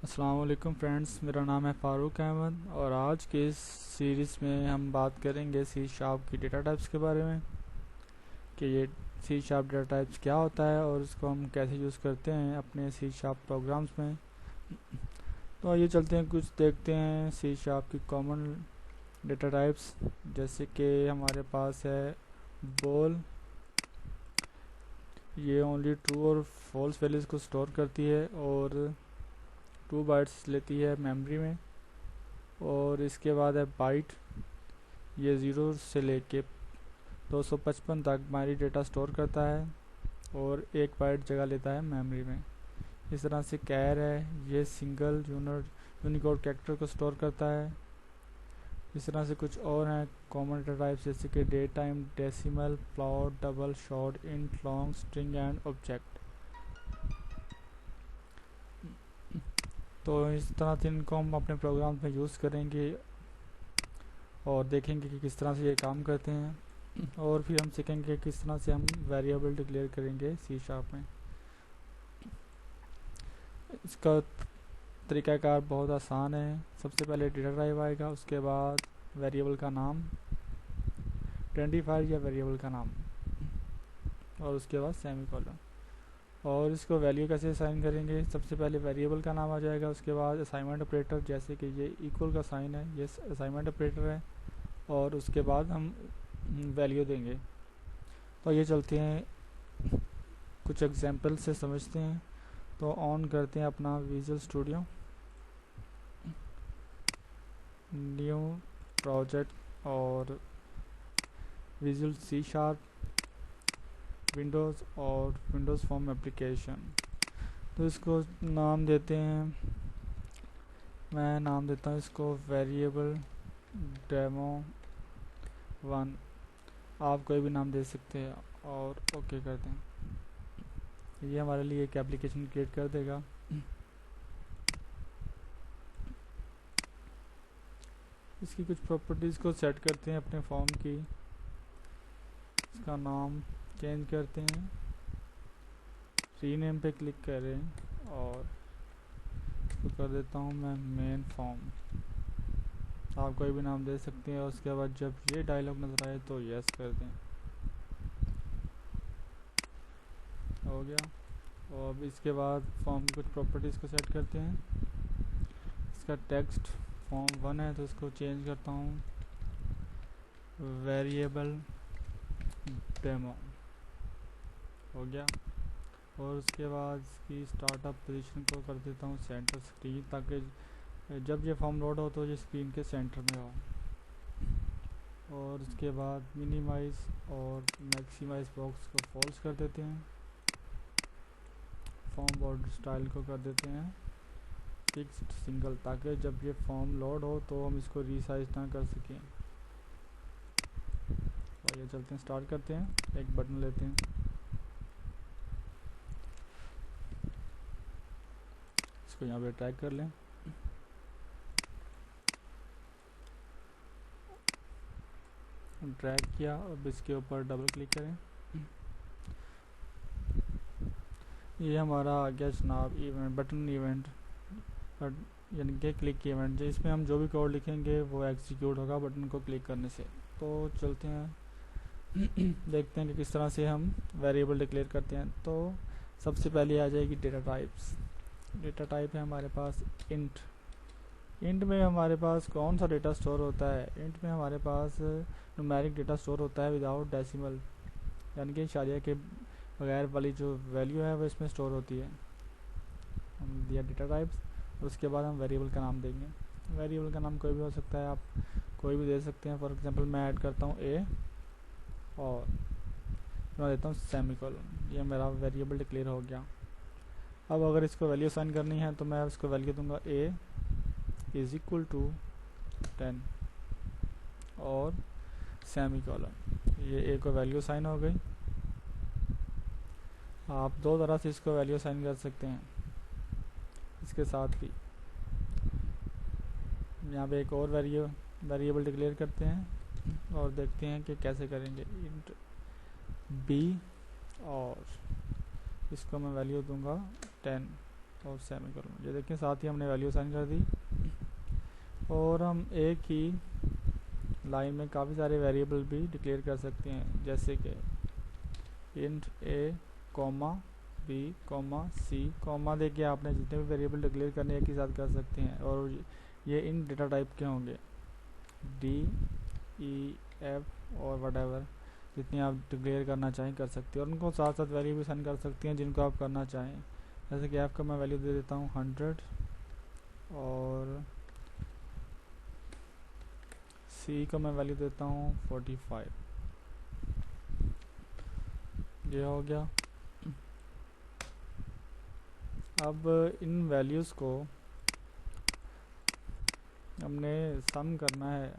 अस्सलाम वालेकुम फ्रेंड्स, मेरा नाम है फ़ारूक अहमद और आज के इस सीरीज़ में हम बात करेंगे सी शार्प की डेटा टाइप्स के बारे में कि ये सी शार्प डेटा टाइप्स क्या होता है और इसको हम कैसे यूज़ करते हैं अपने सी शार्प प्रोग्राम्स में। तो आइए चलते हैं, कुछ देखते हैं सी शार्प की कॉमन डेटा टाइप्स। जैसे कि हमारे पास है बॉल, ये ओनली ट्रू और फॉल्स वैल्यूज़ को स्टोर करती है और 2 बाइट्स लेती है मेमोरी में। और इसके बाद है बाइट, ये 0 से लेके 255 तक बाइनरी डेटा स्टोर करता है और 1 बाइट जगह लेता है मेमोरी में। इस तरह से कैर है, ये सिंगल यूनिकोड कैरेक्टर को स्टोर करता है। इस तरह से कुछ और हैं कॉमन डेटा टाइप्स, जैसे कि day time, decimal, float, double, short, int, long, string and object. तो इस तरह से इनको हम अपने प्रोग्राम में यूज़ करेंगे और देखेंगे कि किस तरह से ये काम करते हैं और फिर हम सीखेंगे किस तरह से हम वेरिएबल डिक्लेयर करेंगे सी शार्प में। इसका तरीक़ाकार बहुत आसान है। सबसे पहले डेटा टाइप आएगा, उसके बाद वेरिएबल का नाम, आइडेंटिफायर या वेरिएबल का नाम, और उसके बाद सेमीकोलन। और इसको वैल्यू कैसे असाइन करेंगे, सबसे पहले वेरिएबल का नाम आ जाएगा, उसके बाद असाइनमेंट ऑपरेटर, जैसे कि ये इक्वल का साइन है, ये असाइनमेंट ऑपरेटर है, और उसके बाद हम वैल्यू देंगे। तो ये चलते हैं कुछ एग्जांपल से समझते हैं। तो ऑन करते हैं अपना विजुअल स्टूडियो, न्यू प्रोजेक्ट और विजुअल सी शार्प, विंडोज़ और विंडोज़ फॉर्म एप्लीकेशन। तो इसको नाम देते हैं, मैं नाम देता हूँ इसको वेरिएबल डेमो 1। आप कोई भी नाम दे सकते हैं और ओके कर दें। ये हमारे लिए एक एप्लीकेशन क्रिएट कर देगा। इसकी कुछ प्रॉपर्टीज़ को सेट करते हैं अपने फॉर्म की। इसका नाम चेंज करते हैं, रीनेम पे क्लिक करें और इसको कर देता हूँ मैं मेन फॉर्म। आप कोई भी नाम दे सकते हैं और उसके बाद जब ये डायलॉग नज़र आए तो यस कर दें। हो गया। और अब इसके बाद फॉर्म की कुछ प्रॉपर्टीज़ को सेट करते हैं। इसका टेक्स्ट फॉर्म 1 है तो इसको चेंज करता हूँ वेरिएबल डेमो। हो गया। और उसके बाद इसकी स्टार्टअप पोजीशन को कर देता हूँ सेंटर स्क्रीन, ताकि जब ये फॉर्म लोड हो तो ये स्क्रीन के सेंटर में हो। और उसके बाद मिनिमाइज और मैक्सिमाइज बॉक्स को फॉल्स कर देते हैं। फॉर्म बॉर्डर स्टाइल को कर देते हैं फिक्स्ड सिंगल, ताकि जब ये फॉर्म लोड हो तो हम इसको रीसाइज ना कर सकें। तो ये चलते हैं, स्टार्ट करते हैं, एक बटन लेते हैं, इसको यहाँ पे ट्रैक कर लें। ड्रैग किया, अब इसके ऊपर डबल क्लिक करें। ये हमारा आ गया जनाब इवेंट, बटन इवेंट, यानी कि क्लिक इवेंट, इसमें हम जो भी कोड लिखेंगे वो एग्जीक्यूट होगा बटन को क्लिक करने से। तो चलते हैं देखते हैं कि किस तरह से हम वेरिएबल डिक्लेयर करते हैं। तो सबसे पहले आ जाएगी डेटा टाइप्स। डेटा टाइप है हमारे पास इंट। इंट में हमारे पास कौन सा डेटा स्टोर होता है, इंट में हमारे पास न्यूमेरिक डेटा स्टोर होता है विदाउट डेसिमल, यानी कि इशारिया के बगैर वाली जो वैल्यू है वो इसमें स्टोर होती है। हम दिया डेटा टाइप्स, उसके बाद हम वेरिएबल का नाम देंगे। वेरिएबल का नाम कोई भी हो सकता है, आप कोई भी दे सकते हैं। फॉर एग्जांपल मैं ऐड करता हूँ ए और मैं देता हूँ सेमीकोलन। ये मेरा वेरिएबल डिक्लेयर हो गया। अब अगर इसको वैल्यू असाइन करनी है तो मैं इसको वैल्यू दूंगा ए इज इक्वल टू 10 और सेमीकोलन। ये ए को वैल्यू असाइन हो गई। आप दो तरह से इसको वैल्यू असाइन कर सकते हैं इसके साथ ही। यहाँ पे एक और वेरिएबल डिक्लेयर करते हैं और देखते हैं कि कैसे करेंगे। इंट बी और इसको मैं वैल्यू दूंगा 10 और सेमीकोलन। ये देखें साथ ही हमने वैल्यू असाइन कर दी। और हम एक ही लाइन में काफ़ी सारे वेरिएबल भी डिक्लेयर कर सकते हैं, जैसे कि int a comma b comma c comma देके आपने जितने भी वेरिएबल डिक्लेयर करने एक ही साथ कर सकते हैं। और ये इन डेटा टाइप के होंगे, d e f और वटेवर, जितनी आप डिक्लेयर करना चाहें कर सकते हैं। और उनको साथ साथ वैल्यू भी सेंड कर सकते हैं जिनको आप करना चाहें। जैसे कि f का मैं वैल्यू दे देता हूँ 100 और c का मैं वैल्यू देता हूँ 45। ये हो गया। अब इन वैल्यूज़ को हमने सम करना है।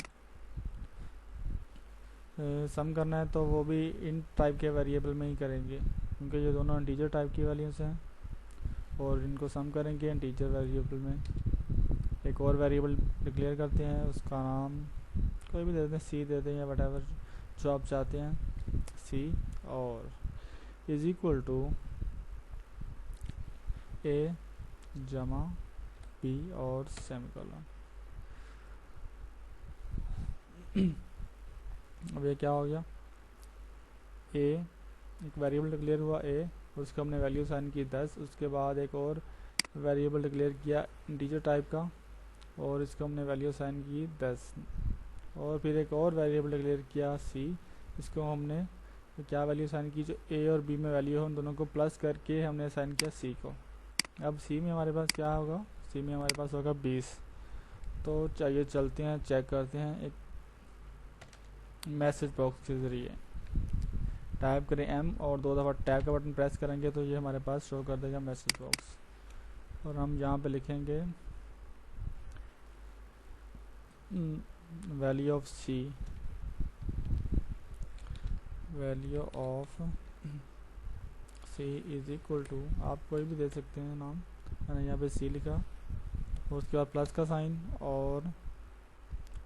सम करना है तो वो भी इन टाइप के वेरिएबल में ही करेंगे, क्योंकि ये दोनों इंटीजर टाइप की वैल्यूज़ हैं। और इनको सम करेंगे इंटीजर वेरिएबल में। एक और वेरिएबल डिक्लेयर करते हैं, उसका नाम कोई भी दे दें, सी दे दें या वटेवर जो आप चाहते हैं, सी, और इज इक्वल टू ए जमा बी और सेमीकोलन। अब ये क्या हो गया, ए एक वेरिएबल डिक्लेयर हुआ ए, उसको हमने वैल्यू साइन की 10। उसके बाद एक और वेरिएबल डिक्लेयर किया इंटीजर टाइप का, और इसको हमने वैल्यू साइन की 10। और फिर एक और वेरिएबल डिक्लेयर किया सी, इसको हमने क्या वैल्यू साइन की, जो ए और बी में वैल्यू है उन दोनों को प्लस करके हमने साइन किया सी को। अब सी में हमारे पास क्या होगा, सी में हमारे पास होगा 20। तो चाहिए चलते हैं चेक करते हैं। एक मैसेज बॉक्स के ज़रिए टाइप करें एम और 2 दफ़ा टैब का बटन प्रेस करेंगे तो ये हमारे पास शो कर देगा मैसेज बॉक्स। और हम यहाँ पे लिखेंगे value of C, value of C is equal to, आप कोई भी दे सकते हैं नाम, मैंने यहाँ पे सी लिखा, और उसके बाद प्लस का साइन और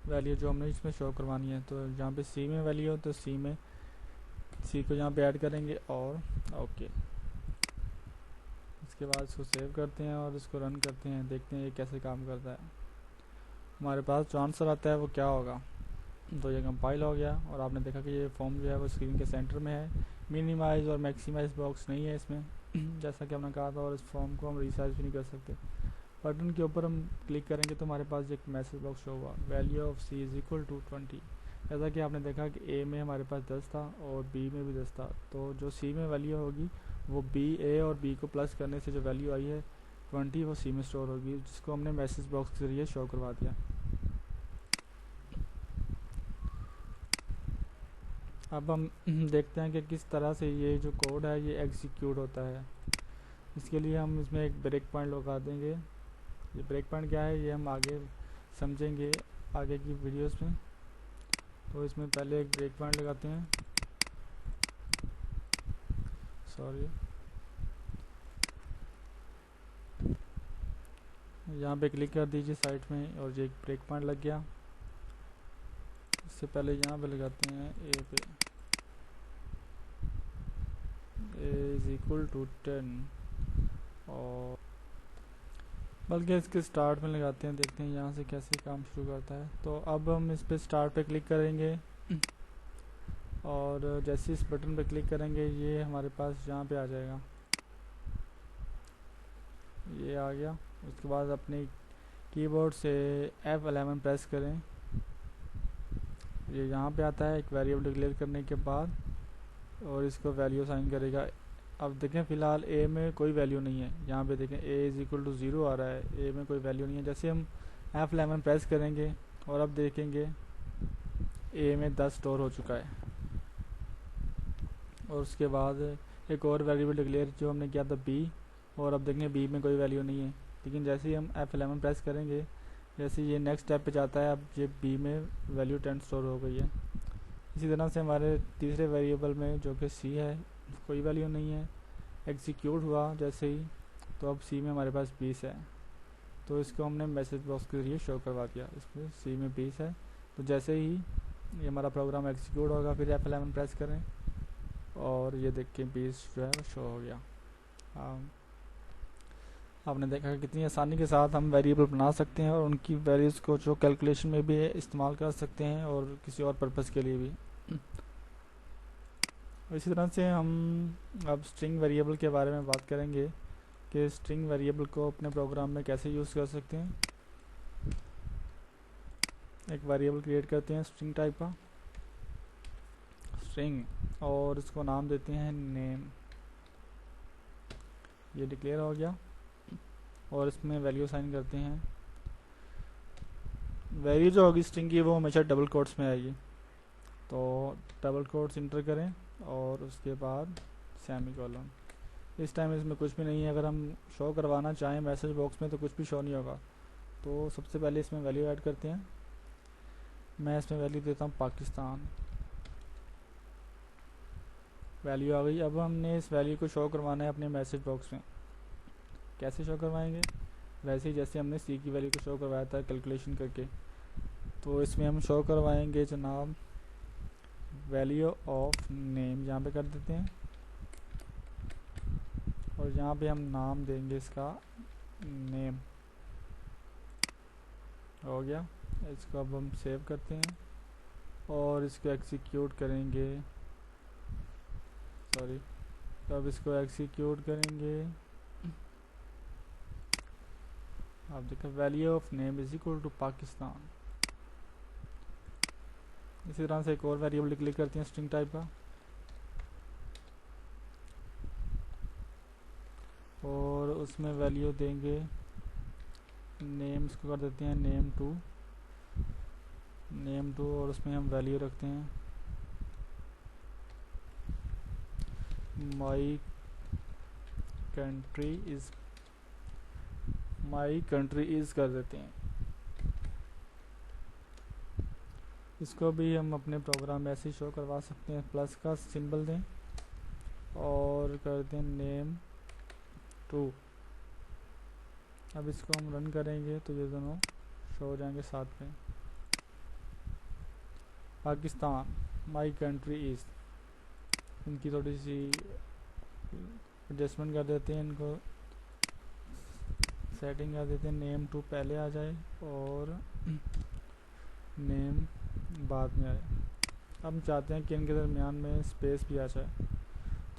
वैल्यू जो हमने इसमें शो करवानी है। तो जहाँ पे सी में वैल्यू हो तो सी में सी को यहाँ पे ऐड करेंगे और ओके। इसके बाद इसको सेव करते हैं और इसको रन करते हैं, देखते हैं ये कैसे काम करता है। हमारे पास जो आंसर आता है वो क्या होगा। तो ये कंपाइल हो गया और आपने देखा कि ये फॉर्म जो है वो स्क्रीन के सेंटर में है। मिनिमाइज और मैक्सिमाइज बॉक्स नहीं है इसमें जैसा कि हमने कहा था। और इस फॉर्म को हम रिसाइज भी नहीं कर सकते। बटन के ऊपर हम क्लिक करेंगे तो हमारे पास एक मैसेज बॉक्स शो हुआ, value of C is equal to 20। जैसा कि आपने देखा कि ए में हमारे पास 10 था और बी में भी 10 था। तो जो सी में वैल्यू होगी वो बी, ए और बी को प्लस करने से जो वैल्यू आई है 20 वो सी में स्टोर होगी, जिसको हमने मैसेज बॉक्स के जरिए शो करवा दिया। अब हम देखते हैं कि किस तरह से ये जो कोड है ये एग्जीक्यूट होता है। इसके लिए हम इसमें एक ब्रेक पॉइंट लगा देंगे। ये ब्रेक पॉइंट क्या है ये हम आगे समझेंगे आगे की वीडियोस में। तो इसमें पहले एक ब्रेक पॉइंट लगाते हैं, सॉरी, यहाँ पे क्लिक कर दीजिए साइट में और ये एक ब्रेक पॉइंट लग गया। इससे पहले यहाँ पे लगाते हैं ए पे, ए इज इक्वल टू 10, और बल्कि इसके स्टार्ट में लगाते हैं, देखते हैं यहाँ से कैसे काम शुरू करता है। तो अब हम इस पे स्टार्ट पे क्लिक करेंगे और जैसे इस बटन पे क्लिक करेंगे ये हमारे पास यहाँ पे आ जाएगा, ये आ गया। उसके बाद अपने कीबोर्ड से F11 प्रेस करें, ये यहाँ पे आता है एक वेरिएबल डिक्लेयर करने के बाद, और इसको वैल्यू साइन करेगा। अब देखें फ़िलहाल ए में कोई वैल्यू नहीं है, यहाँ पे देखें ए इज़ इक्वल टू 0 आ रहा है, ए में कोई वैल्यू नहीं है। जैसे हम F11 प्रेस करेंगे और अब देखेंगे ए में 10 स्टोर हो चुका है। और उसके बाद एक और वेरिएबल डिक्लेयर जो हमने किया था बी, और अब देखेंगे बी में कोई वैल्यू नहीं है। लेकिन जैसे ही हम F11 प्रेस करेंगे, जैसे ये नेक्स्ट स्टेप पे जाता है, अब ये बी में वैल्यू 10 स्टोर हो गई है। इसी तरह से हमारे तीसरे वेरिएबल में जो कि सी है कोई वैल्यू नहीं है, एग्जीक्यूट हुआ जैसे ही, तो अब सी में हमारे पास 20 है। तो इसको हमने मैसेज बॉक्स के जरिए शो करवा दिया, इसमें सी में 20 है। तो जैसे ही ये हमारा प्रोग्राम एग्जीक्यूट होगा फिर F11 प्रेस करें और ये देख के 20 जो है वो शो हो गया। आपने देखा कि कितनी आसानी के साथ हम वेरिएबल बना सकते हैं और उनकी वैल्यूज़ को जो कैलकुलेशन में भी इस्तेमाल कर सकते हैं और किसी और पर्पज़ के लिए भी। इसी तरह से हम अब स्ट्रिंग वेरिएबल के बारे में बात करेंगे कि स्ट्रिंग वेरिएबल को अपने प्रोग्राम में कैसे यूज़ कर सकते हैं। एक वेरिएबल क्रिएट करते हैं स्ट्रिंग टाइप का, स्ट्रिंग, और इसको नाम देते हैं नेम। ये डिक्लेयर हो गया और इसमें वैल्यू असाइन करते हैं। वैल्यू जो होगी स्ट्रिंग की वो हमेशा डबल कोट्स में आएगी, तो डबल कोट्स इंटर करें और उसके बाद सेमीकोलन। इस टाइम इसमें कुछ भी नहीं है, अगर हम शो करवाना चाहें मैसेज बॉक्स में तो कुछ भी शो नहीं होगा। तो सबसे पहले इसमें वैल्यू ऐड करते हैं। मैं इसमें वैल्यू देता हूँ पाकिस्तान। वैल्यू आ गई। अब हमने इस वैल्यू को शो करवाना है अपने मैसेज बॉक्स में। कैसे शो करवाएंगे? वैसे ही जैसे हमने सी की वैल्यू को शो करवाया था कैलकुलेशन करके, तो इसमें हम शो करवाएंगे जनाब वैल्यू ऑफ नेम, यहाँ पे कर देते हैं और यहाँ पे हम नाम देंगे इसका नेम। हो गया। इसको अब हम सेव करते हैं और इसको एग्जीक्यूट करेंगे। सॉरी, अब इसको एग्जीक्यूट करेंगे। आप देखो value of name is equal to Pakistan. इसी तरह से एक और वेरिएबल डिक्लेयर करते हैं स्ट्रिंग टाइप का, और उसमें वैल्यू देंगे नेम। इसको कर देते हैं नेम टू, और उसमें हम वैल्यू रखते हैं माई कंट्री इज़ कर देते हैं। इसको भी हम अपने प्रोग्राम में ऐसे ही शो करवा सकते हैं। प्लस का सिंबल दें और कर दें नेम टू। अब इसको हम रन करेंगे तो ये दोनों शो हो जाएंगे साथ में। पाकिस्तान, माई कंट्री इज़, इनकी थोड़ी सी एडजस्टमेंट कर देते हैं, इनको सेटिंग कर देते हैं नेम टू पहले आ जाए और नेम बाद में आए। हम चाहते हैं कि इनके दरमियान में स्पेस भी आ जाए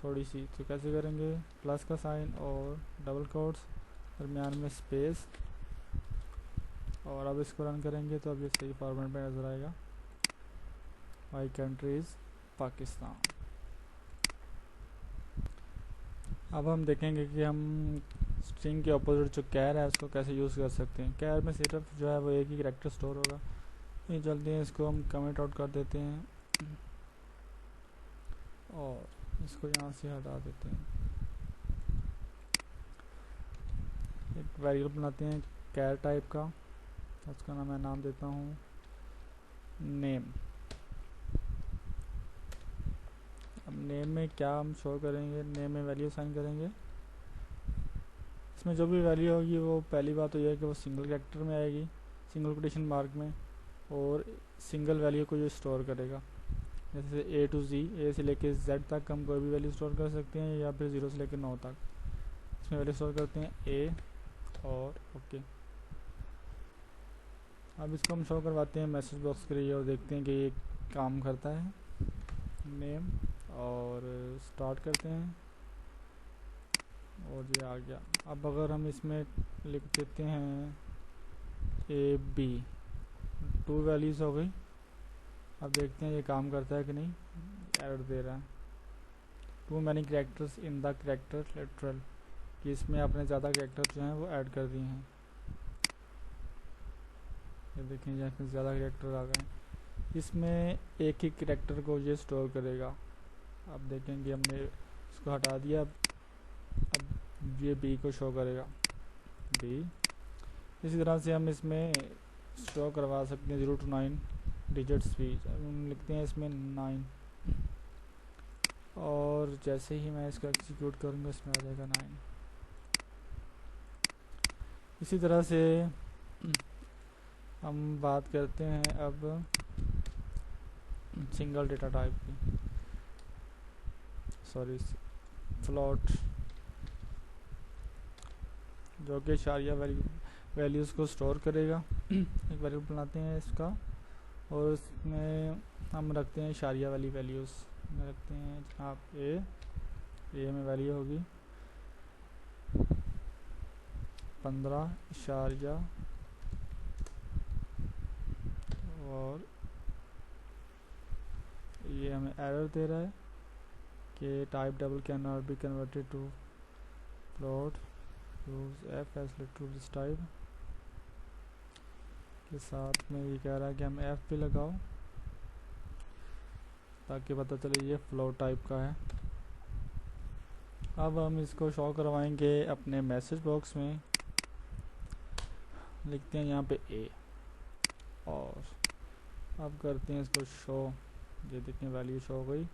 थोड़ी सी, तो कैसे करेंगे? प्लस का साइन और डबल कोट्स, दरमियान में स्पेस, और अब इसको रन करेंगे तो अब ये सही फॉर्मेट में नज़र आएगा, माई कंट्री इज़ पाकिस्तान। अब हम देखेंगे कि हम स्ट्रिंग के अपोजिट जो कैर है उसको कैसे यूज़ कर सकते हैं। कैर में सिर्फ जो है वो एक ही कैरेक्टर स्टोर होगा। ये जल्दी है, इसको हम कमेंट आउट कर देते हैं और इसको यहाँ से हटा देते हैं। एक वेरिएबल बनाते हैं कैर टाइप का, उसका मैं नाम देता हूँ नेम। अब नेम में क्या हम शो करेंगे? नेम में वैल्यू साइन करेंगे। इसमें जो भी वैल्यू होगी वो पहली बात तो यह है कि वो सिंगल कैरेक्टर में आएगी, सिंगल कोटेशन मार्क में, और सिंगल वैल्यू को जो स्टोर करेगा। जैसे ए टू जी, ए से लेके जेड तक हम कोई भी वैल्यू स्टोर कर सकते हैं, या फिर 0 से लेकर 9 तक इसमें वैल्यू स्टोर करते हैं ए और ओके। अब इसको हम शो करवाते हैं मैसेज बॉक्स के लिए और देखते हैं कि ये काम करता है। नेम और स्टार्ट करते हैं और ये आ गया। अब अगर हम इसमें लिख देते हैं ए बी, 2 वैल्यूज़ हो गई। अब देखते हैं ये काम करता है कि नहीं। एरर दे रहा है, too many characters in the character literal, कि इसमें आपने ज़्यादा कैरेक्टर जो हैं वो ऐड कर दिए हैं। ये देखें यहाँ पे ज़्यादा कैरेक्टर आ गए। इसमें एक ही कैरेक्टर को ये स्टोर करेगा। अब देखेंगे हमने इसको हटा दिया, अब ये बी को शो करेगा, बी। इसी तरह से हम इसमें शो करवा सकते हैं 0 to 9 डिजिट्स भी। हम लिखते हैं इसमें 9 और जैसे ही मैं इसको एग्जीक्यूट करूँगा इसमें आ जाएगा 9। इसी तरह से हम बात करते हैं अब सिंगल डेटा टाइप की, सॉरी फ्लोट जो कि इशारिया वैल्यूज़ को स्टोर करेगा। एक वेरिएबल बनाते हैं इसका और उसमें हम रखते हैं इशारिया वाली वैल्यूज़ में रखते हैं जहाँ ए में वैल्यू होगी 15 इशारिया और ये हमें एरर दे रहा है कि type double can not be converted to float, use F as to this type के साथ में ये कह रहा है कि हम एफ भी लगाओ ताकि पता चले ये फ्लोट टाइप का है। अब हम इसको शो करवाएंगे अपने मैसेज बॉक्स में, लिखते हैं यहाँ पे ए और अब करते हैं इसको शो। ये देखें वैल्यू शो हो गई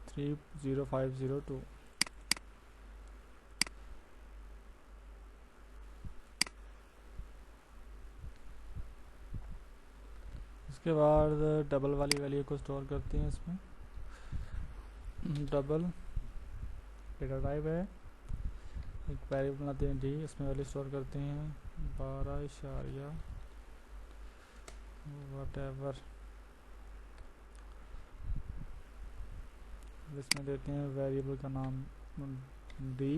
30502। उसके बाद डबल वाली वैल्यू को स्टोर करते हैं इसमें। डबल डेटा टाइप है, एक वेरिएबल बनाते हैं डी, इसमें वैल्यू स्टोर करते हैं 12 इशारिया वटेवर, इसमें देते हैं वेरिएबल का नाम डी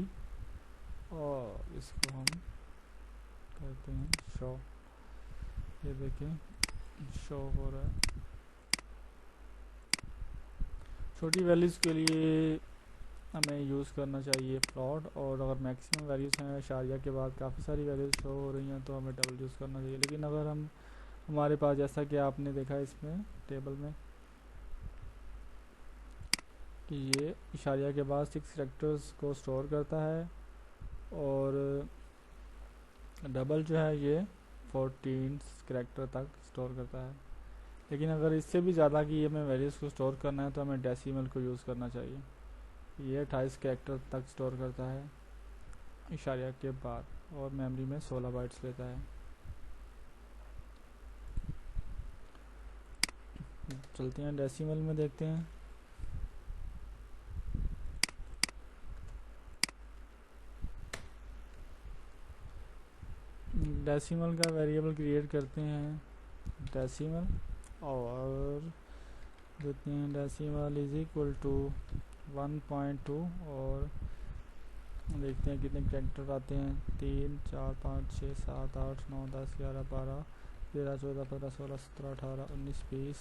और इसको हम कहते हैं शो। ये देखें शो हो रहा है। छोटी वैल्यूज़ के लिए हमें यूज़ करना चाहिए फ्लोट, और अगर मैक्सिमम वैल्यूज़ हैं इशारिया के बाद काफ़ी सारी वैल्यूज़ शो हो रही हैं तो हमें डबल यूज़ करना चाहिए। लेकिन अगर हमारे पास जैसा कि आपने देखा इसमें टेबल में कि ये इशारिया के बाद 6 कैरेक्टर्स को स्टोर करता है और डबल जो है ये 14 कैरेक्टर तक स्टोर करता है। लेकिन अगर इससे भी ज़्यादा की हमें वैल्यूज़ को स्टोर करना है तो हमें डेसिमल को यूज़ करना चाहिए। ये 28 कैरेक्टर तक स्टोर करता है इशारिया के बाद और मेमोरी में 16 बाइट्स लेता है। चलते हैं डेसिमल में, देखते हैं। डेसिमल का वेरिएबल क्रिएट करते हैं डेसिमल और देते हैं डेसिमल इज इक्वल टू 1.2 और देखते हैं कितने कैरेक्टर आते हैं। 3 4 5 6 7 8 9 10 11 12 13 14 15 16 17 18 19 20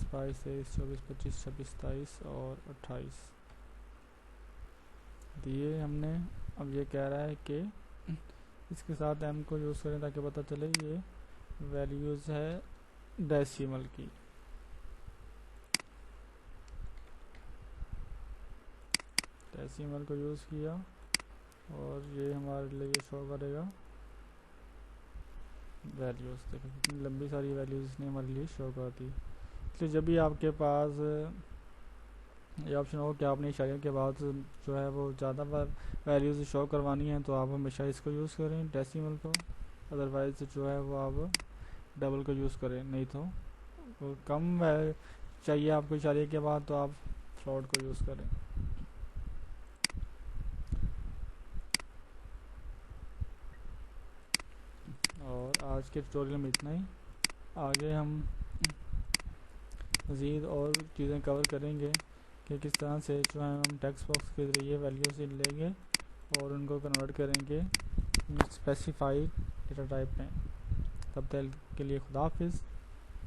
22 23 24 25 26 27 और 28 दिए हमने। अब ये कह रहा है कि इसके साथ m को यूज़ करें ताकि पता चले ये वैल्यूज़ है डेसिमल की। डेसिमल को यूज़ किया और ये हमारे लिए शो करेगा वैल्यूज़। देखो कितनी लंबी सारी वैल्यूज़ ने हमारे लिए शो कर दी। इसलिए जब भी आपके पास ये ऑप्शन हो कि आपने इशारिया के बाद जो है वो ज़्यादा वैल्यूज़ शो करवानी है तो आप हमेशा इसको यूज़ करें डेसिमल को, अदरवाइज़ जो है वो आप डबल को यूज़ करें। नहीं तो कम चाहिए आपको इशारिया के बाद तो आप फ्लोट को यूज़ करें। और आज के ट्यूटोरियल में इतना ही। आगे हम मज़ीद और चीज़ें कवर करेंगे कि किस तरह से जो है हम टेक्स्ट बॉक्स के ज़रिए वैल्यूज़ लेंगे और उनको कन्वर्ट करेंगे स्पेसिफाइड डेटा टाइप में। तब तक के लिए खुदा हाफिज़।